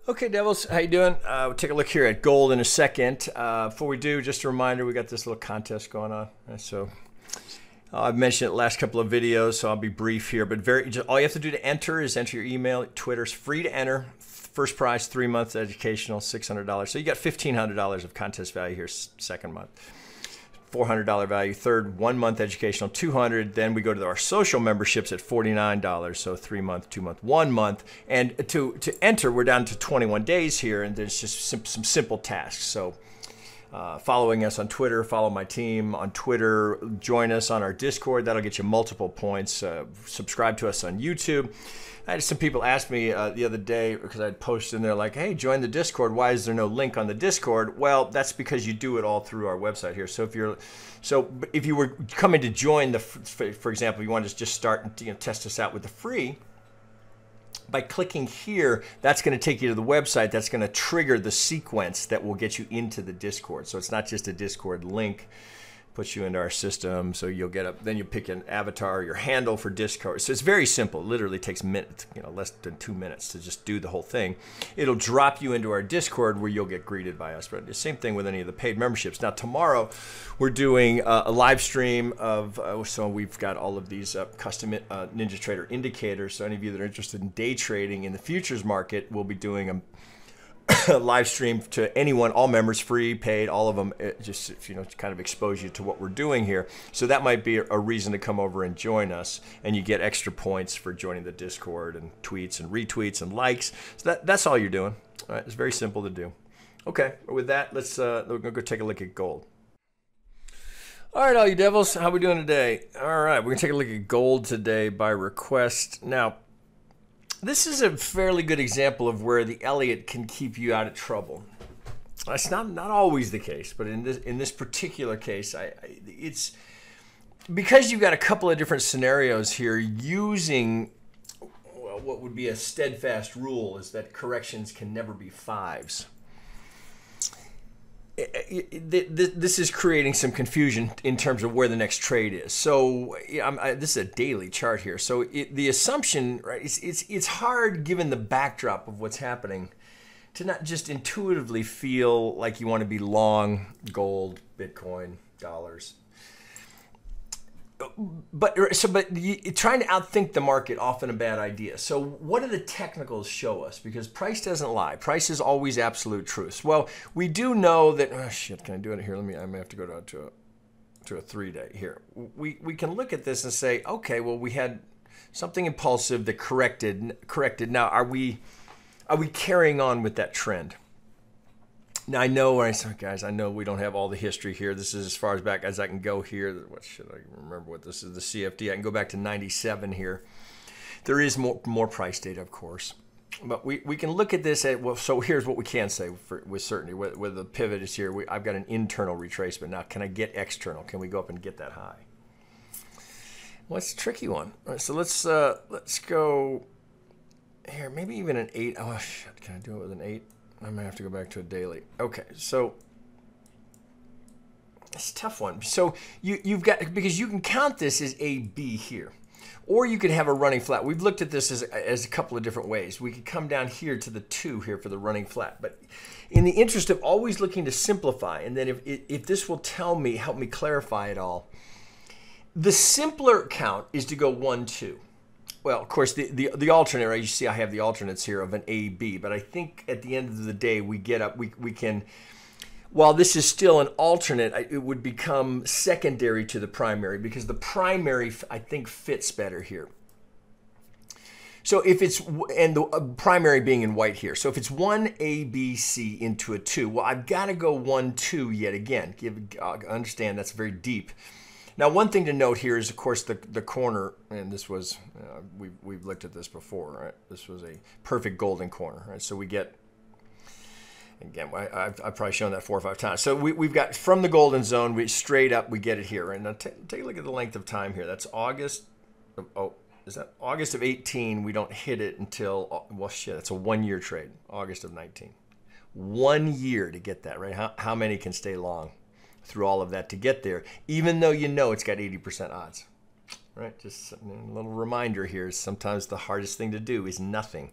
Okay, Devils, how you doing? We'll take a look here at gold in a second. Before we do, just a reminder, we got this little contest going on. So I've mentioned it last couple of videos, so I'll be brief here. But all you have to do to enter is enter your email. Twitter's free to enter. First prize, 3 months educational, $600. So you got $1,500 of contest value here, second month. $400 value, third 1 month educational, $200. Then we go to our social memberships at $49. So 3 month, 2 month, 1 month. And to enter, we're down to 21 days here, and there's just some simple tasks. So following us on Twitter, follow my team on Twitter, join us on our Discord. That'll get you multiple points. Subscribe to us on YouTube. I had some people ask me the other day, because I'd posted in there like, hey, join the Discord. Why is there no link on the Discord? Well, that's because you do it all through our website here. So if you were coming to join for example, you want to just start and test us out with the free, by clicking here, that's going to take you to the website. That's going to trigger the sequence that will get you into the Discord. So it's not just a Discord link. Puts you into our system, so you'll get up. Then you pick an avatar, your handle for Discord. So it's very simple. It literally takes minutes, less than 2 minutes to just do the whole thing. It'll drop you into our Discord where you'll get greeted by us. But the same thing with any of the paid memberships. Now tomorrow, we're doing a live stream of. So we've got all of these custom NinjaTrader indicators. So any of you that are interested in day trading in the futures market, we'll be doing a live stream to anyone, all members, free, paid, all of them, just kind of expose you to what we're doing here. So that might be a reason to come over and join us, and you get extra points for joining the Discord and tweets and retweets and likes. So that's all you're doing. All right, it's very simple to do. Okay, with that, let's we're gonna go take a look at gold. All right, all you devils, how we doing today? All right, we're gonna take a look at gold today by request. Now, this is a fairly good example of where the Elliott can keep you out of trouble. That's not always the case, but in this particular case, it's because you've got a couple of different scenarios here using what would be a steadfast rule is that corrections can never be fives. This is creating some confusion in terms of where the next trade is. So this is a daily chart here. So the assumption, right? It's hard given the backdrop of what's happening to not just intuitively feel like you want to be long gold, Bitcoin, dollars. But trying to outthink the market, often a bad idea. So what do the technicals show us? Because price doesn't lie. Price is always absolute truth. Well, we do know that, oh shit, can I do it here? I may have to go down to a 3-day here. We can look at this and say, okay, well, we had something impulsive that corrected. Now, are we carrying on with that trend? Now, I know, guys, I know we don't have all the history here. This is as far as back as I can go here. What should I remember what this is? The CFD. I can go back to 97 here. There is more price data, of course. But we can look at this at, well, so here's what we can say with certainty. Where the pivot is here, I've got an internal retracement. Now, can I get external? Can we go up and get that high? Well, it's a tricky one. All right, so let's go here. Maybe even an 8. Oh, shit. Can I do it with an 8? I might have to go back to a daily. Okay, so it's a tough one. So you've got, because you can count this as A, B here, or you could have a running flat. We've looked at this as a couple of different ways. We could come down here to the 2 here for the running flat. But in the interest of always looking to simplify, and then if this will help me clarify it all, the simpler count is to go 1, 2. Well, of course, the alternate, right? You see I have the alternates here of an A, B, but I think at the end of the day, we can, while this is still an alternate, it would become secondary to the primary, because the primary, I think, fits better here. So if it's, and the primary being in white here, so if it's 1 A, B, C into a 2, well, I've got to go 1, 2 yet again. Understand that's very deep. Now, one thing to note here is, of course, the corner, and this was, we've looked at this before, right? This was a perfect golden corner, right? So we get, again, I've probably shown that 4 or 5 times. So we've got from the golden zone, we straight up, we get it here. And now take a look at the length of time here. That's August, is that August of 18? We don't hit it until, well, shit, that's a 1-year trade, August of 19. 1 year to get that, right? How many can stay long through all of that to get there, even though you know it's got 80% odds, right? Just a little reminder here, sometimes the hardest thing to do is nothing.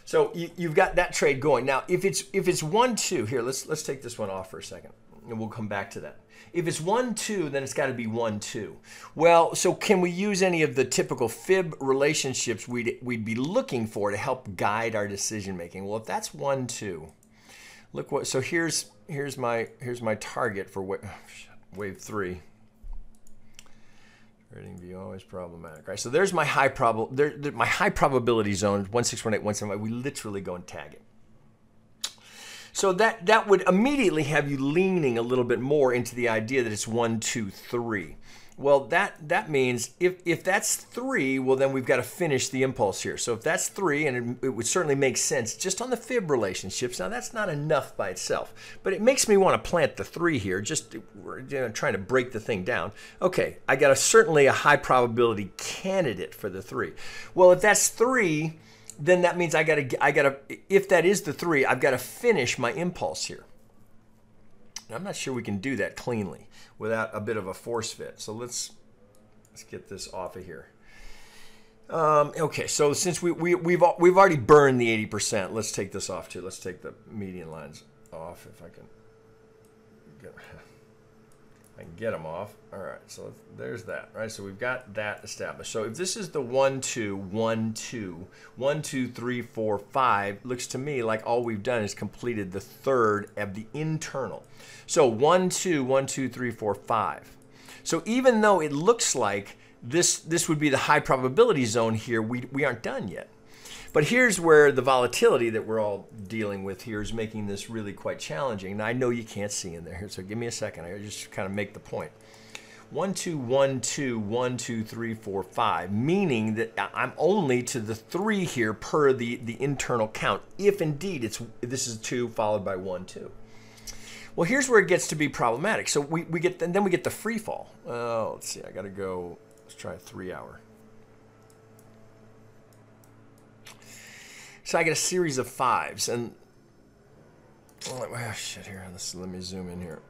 So you've got that trade going. Now, if it's 1-2 here, let's take this one off for a second, and we'll come back to that. If it's 1-2, then it's got to be 1-2. Well, so can we use any of the typical fib relationships we'd be looking for to help guide our decision making? Well, if that's 1-2, look what. So here's my target for wave 3. Trading view always problematic, right? So there's my high probability zone 161817. We literally go and tag it. So that would immediately have you leaning a little bit more into the idea that it's 1, 2, 3. Well, that means if that's 3, well, then we've got to finish the impulse here. So if that's 3, and it would certainly make sense just on the fib relationships. Now, that's not enough by itself, but it makes me want to plant the 3 here. Just we're trying to break the thing down. Okay, I got certainly a high probability candidate for the 3. Well, if that's 3, then that means I gotta, if that is the 3, I've got to finish my impulse here. And I'm not sure we can do that cleanly without a bit of a force fit. So let's get this off of here. Okay, so since we've already burned the 80%, let's take this off too. Let's take the median lines off if I can get them off. All right, so there's that, right? So we've got that established. So if this is the 1, 2, 1, 2, 1, 2, 3, 4, 5, looks to me like all we've done is completed the third of the internal. So 1, 2, 1, 2, 3, 4, 5. So even though it looks like this would be the high probability zone here, we aren't done yet. But here's where the volatility that we're all dealing with here is making this really quite challenging. And I know you can't see in there, so give me a second. I just kind of make the point. 1, 2, 1, 2, 1, 2, 3, 4, 5, meaning that I'm only to the 3 here per the internal count, if indeed this is 2 followed by 1, 2. Well, here's where it gets to be problematic. So we get the free fall. Let's see, I got to go. Let's try a 3 hour. So I get a series of 5s, and oh shit, here. Let me zoom in here.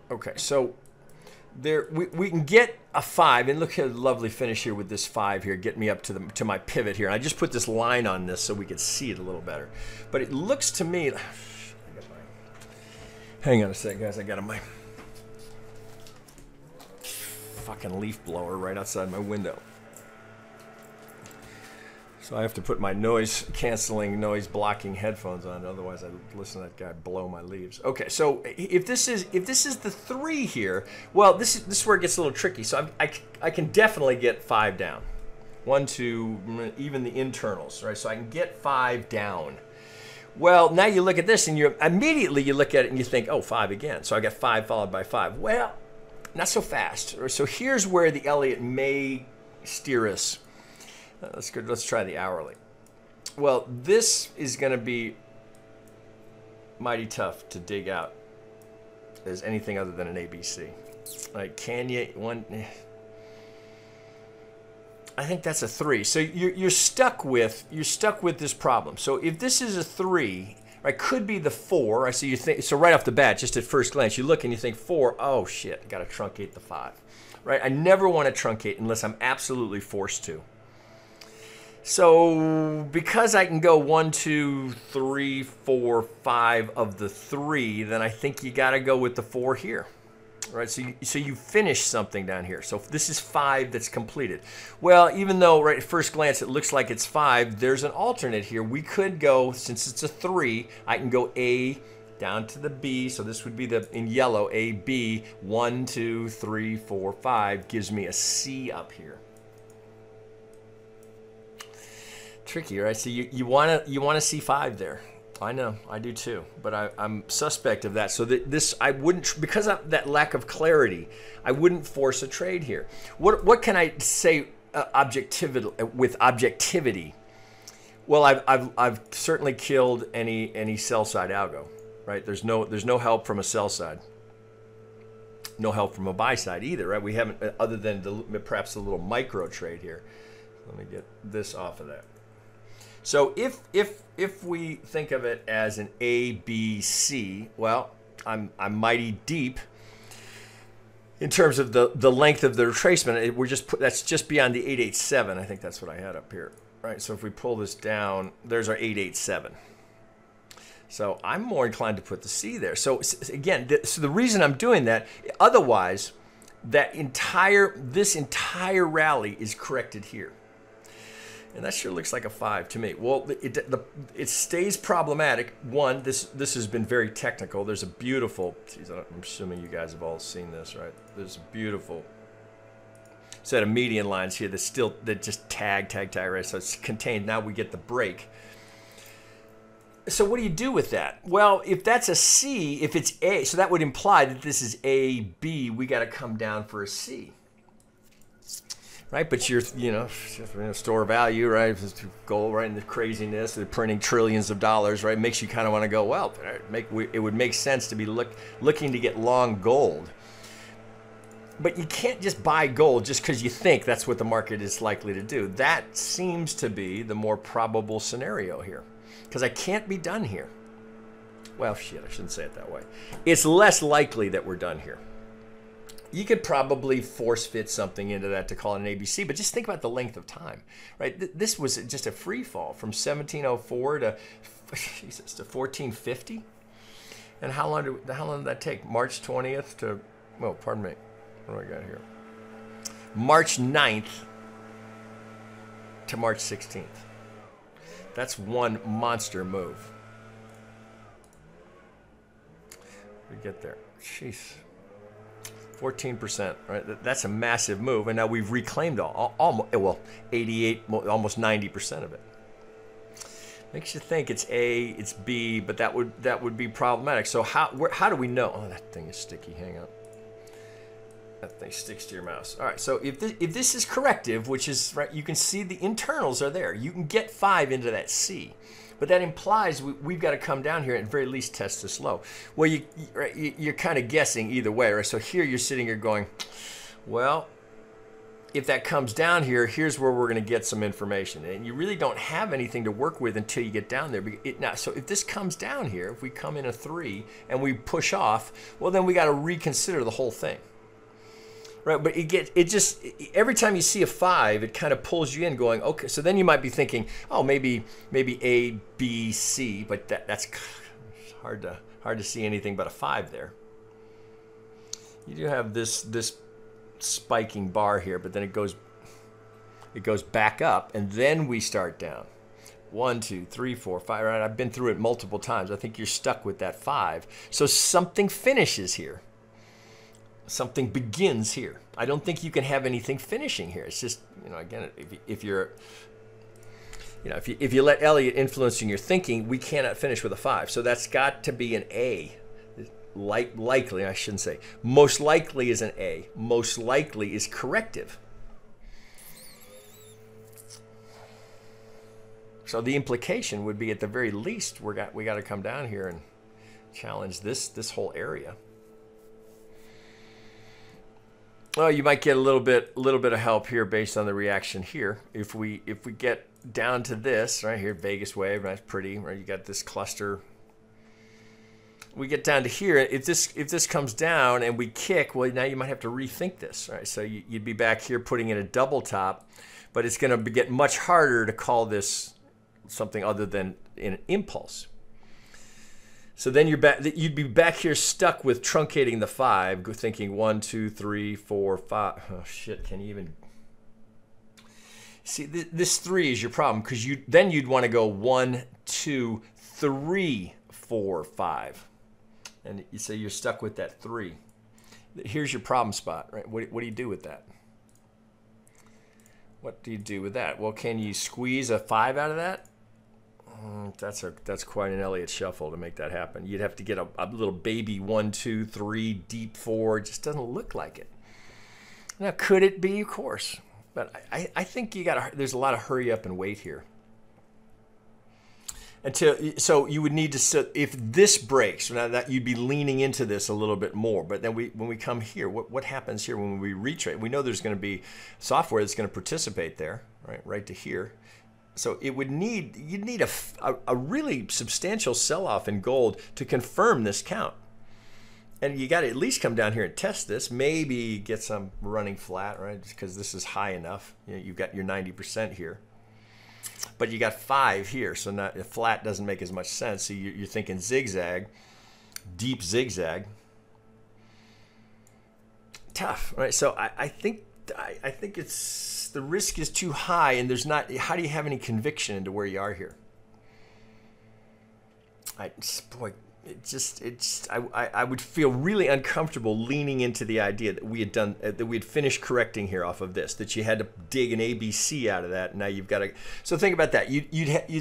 Okay, so there we can get a 5, and look at the lovely finish here with this 5 here, get me up to my pivot here. And I just put this line on this so we could see it a little better. But it looks to me. Hang on a second, guys. I got my fucking leaf blower right outside my window. So I have to put my noise canceling, noise blocking headphones on, otherwise I'd listen to that guy blow my leaves. Okay, so if this is the 3 here, well, this is where it gets a little tricky. So I can definitely get 5 down. 1, 2, even the internals, right? So I can get 5 down. Well, now you look at this and immediately you look at it and you think, oh, 5 again. So I got 5 followed by 5. Well, not so fast. So here's where the Elliott may steer us. Let's try the hourly. Well, this is going to be mighty tough to dig out as anything other than an ABC. Like, can you one? I think that's a 3. So you're stuck with this problem. So if this is a 3, right, could be the 4. Right, so you think so right off the bat, just at first glance, you look and you think 4. Oh shit, got to truncate the 5. Right, I never want to truncate unless I'm absolutely forced to. So because I can go 1, 2, 3, 4, 5 of the 3, then I think you got to go with the 4 here. Right, so you finish something down here. So this is 5 that's completed. Well, even though right at first glance it looks like it's 5, there's an alternate here. We could go, since it's a 3, I can go A down to the B. So this would be in yellow, A, B. 1, 2, 3, 4, 5 gives me a C up here. Tricky, right? So you want to see 5 there. I know, I do too, but I'm suspect of that. So that I wouldn't, because of that lack of clarity, I wouldn't force a trade here. What can I say with objectivity? Well, I've certainly killed any sell side algo, right? There's no help from a sell side, no help from a buy side either, right? We haven't, other than perhaps a little micro trade here. Let me get this off of that. So if we think of it as an A, B, C, well, I'm mighty deep in terms of the length of the retracement. That's just beyond the 887. I think that's what I had up here. right? So if we pull this down, there's our 887. So I'm more inclined to put the C there. So again, so the reason I'm doing that, otherwise, this entire rally is corrected here. And that sure looks like a 5 to me. Well, it stays problematic. One, this has been very technical. There's a beautiful, geez, I'm assuming you guys have all seen this, right? There's a beautiful set of median lines here that just tag, right? So it's contained. Now we get the break. So what do you do with that? Well, if that's a C, if it's A, so that would imply that this is A, B, we got to come down for a C. Right, but you're, store value, right? Gold, right, and the craziness, they're printing trillions of dollars, right? Makes you kind of want to go, well, it would make sense to be looking to get long gold. But you can't just buy gold just because you think that's what the market is likely to do. That seems to be the more probable scenario here, because I can't be done here. Well, shit, I shouldn't say it that way. It's less likely that we're done here. You could probably force fit something into that to call it an ABC, but just think about the length of time, right? This was just a free fall from 1704 to 1450. And how long did that take? March 20th to, well, pardon me, what do I got here? March 9th to March 16th. That's one monster move. We get there. Jeez. 14%, right? That's a massive move, and now we've reclaimed well, 88, almost 90% of it. Makes you think it's A, it's B, but that would be problematic. So how do we know? Oh, that thing is sticky. Hang on. That thing sticks to your mouse. All right. So if this is corrective, which is right, you can see the internals are there. You can get 5 into that C. But that implies we've got to come down here and at very least test this low. Well, you're kind of guessing either way, right? So here you're sitting here going, well, if that comes down here, here's where we're going to get some information. And you really don't have anything to work with until you get down there. Now, so if this comes down here, if we come in a 3 and we push off, well, then we got to reconsider the whole thing. Right, but every time you see a 5, it kind of pulls you in going, okay, so then you might be thinking, oh, maybe A, B, C, but that's hard to see anything but a 5 there. You do have this spiking bar here, but then it goes back up, and then we start down. 1, 2, 3, 4, 5, right? I've been through it multiple times. I think you're stuck with that 5. So something finishes here. Something begins here. I don't think you can have anything finishing here. It's just, again, if you let Elliott influencing your thinking, we cannot finish with a 5. So that's got to be an A. Likely, I shouldn't say. Most likely is an A. Most likely is corrective. So the implication would be, at the very least, we got to come down here and challenge this whole area. Well, you might get a little bit of help here based on the reaction here. If we get down to this right here, Vegas wave, that's pretty, right? You got this cluster. We get down to here. If this comes down and we kick, well, now you might have to rethink this, right? So you'd be back here putting in a double top, but it's going to get much harder to call this something other than an impulse. So then you'd be back here stuck with truncating the 5, thinking 1, 2, 3, 4, 5. Oh shit! Can you even see this 3 is your problem, because then you'd want to go 1, 2, 3, 4, 5, and you say you're stuck with that 3. Here's your problem spot, right? What do you do with that? What do you do with that? Well, can you squeeze a 5 out of that? That's quite an Elliott shuffle to make that happen. You'd have to get a little baby 1, 2, 3, deep 4. It just doesn't look like it. Now, could it be? Of course. But I think there's a lot of hurry up and wait here. So you would need to, if this breaks, now that you'd be leaning into this a little bit more. But then when we come here, what happens here when we retrade? We know there's going to be software that's going to participate there, right to here. So you'd need a really substantial sell-off in gold to confirm this count. And you got to at least come down here and test this, maybe get some running flat, right? Because this is high enough. You've got your 90% here. but you got 5 here, so not, flat doesn't make as much sense. So you're thinking zigzag, deep zigzag. Tough, right? So I think it's the risk is too high, and there's not. How do you have any conviction into where you are here? Boy, I would feel really uncomfortable leaning into the idea that we had finished correcting here off of this, that you had to dig an ABC out of that. And now you've got to. So think about that.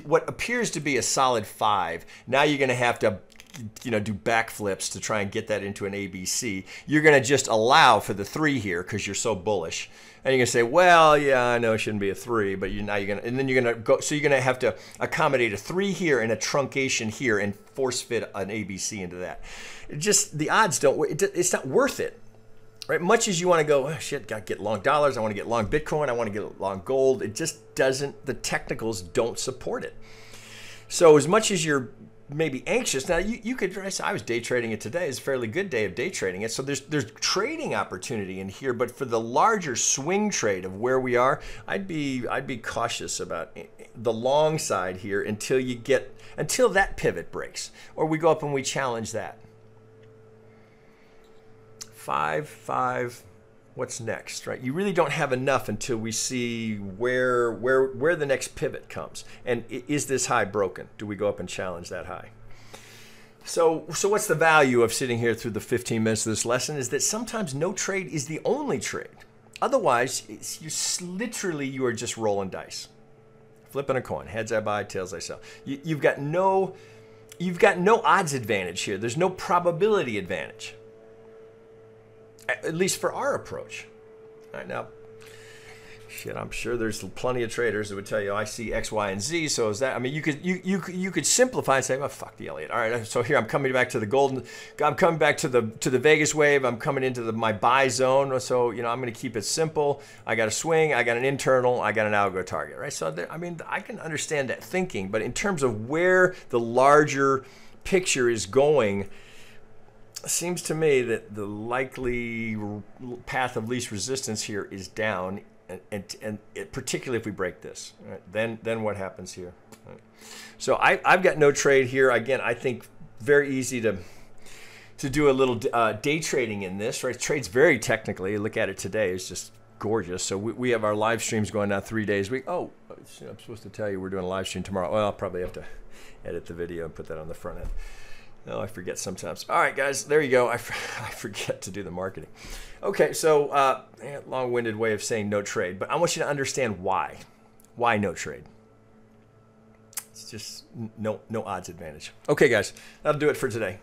What appears to be a solid 5. Now you're going to have to, do backflips to try and get that into an ABC. You're going to just allow for the 3 here because you're so bullish, and you're going to say, well, yeah, I know it shouldn't be a 3, but then you're going to go. So you're going to have to accommodate a 3 here and a truncation here and force fit an ABC into that. The odds don't. It's not worth it, right? Much as you want to go, oh, shit, got to get long dollars. I want to get long Bitcoin. I want to get long gold. It just doesn't. The technicals don't support it. So as much as you're maybe anxious. Now you could, I was day trading it today. It's a fairly good day of day trading it. So there's trading opportunity in here, but for the larger swing trade of where we are, I'd be cautious about the long side here until that pivot breaks, or we go up and we challenge that. 5. What's next, right? You really don't have enough until we see where the next pivot comes. And is this high broken? Do we go up and challenge that high? So what's the value of sitting here through the 15 minutes of this lesson is that sometimes no trade is the only trade. Otherwise, you are just rolling dice, flipping a coin. Heads I buy, tails I sell. You've got no odds advantage here. There's no probability advantage. At least for our approach. All right, now, shit, I'm sure there's plenty of traders that would tell you, I see X, Y, and Z. So is that? I mean, you could simplify and say, well, fuck the Elliott. All right, so here I'm coming back to the golden. I'm coming back to the Vegas wave. I'm coming into my buy zone. So I'm going to keep it simple. I got a swing. I got an internal. I got an algo target. Right. So I can understand that thinking, but in terms of where the larger picture is going, seems to me that the likely path of least resistance here is down, and particularly if we break this, right? Then what happens here? Right. So I've got no trade here. Again, I think very easy to do a little day trading in this. Right, trade's very technically. Look at it today; it's just gorgeous. So we have our live streams going now 3 days a week. Oh, I'm supposed to tell you we're doing a live stream tomorrow. Well, I'll probably have to edit the video and put that on the front end. No, I forget sometimes. All right, guys, there you go. I forget to do the marketing. Okay, so long-winded way of saying no trade, but I want you to understand why. Why no trade? It's just no odds advantage. Okay, guys, that'll do it for today.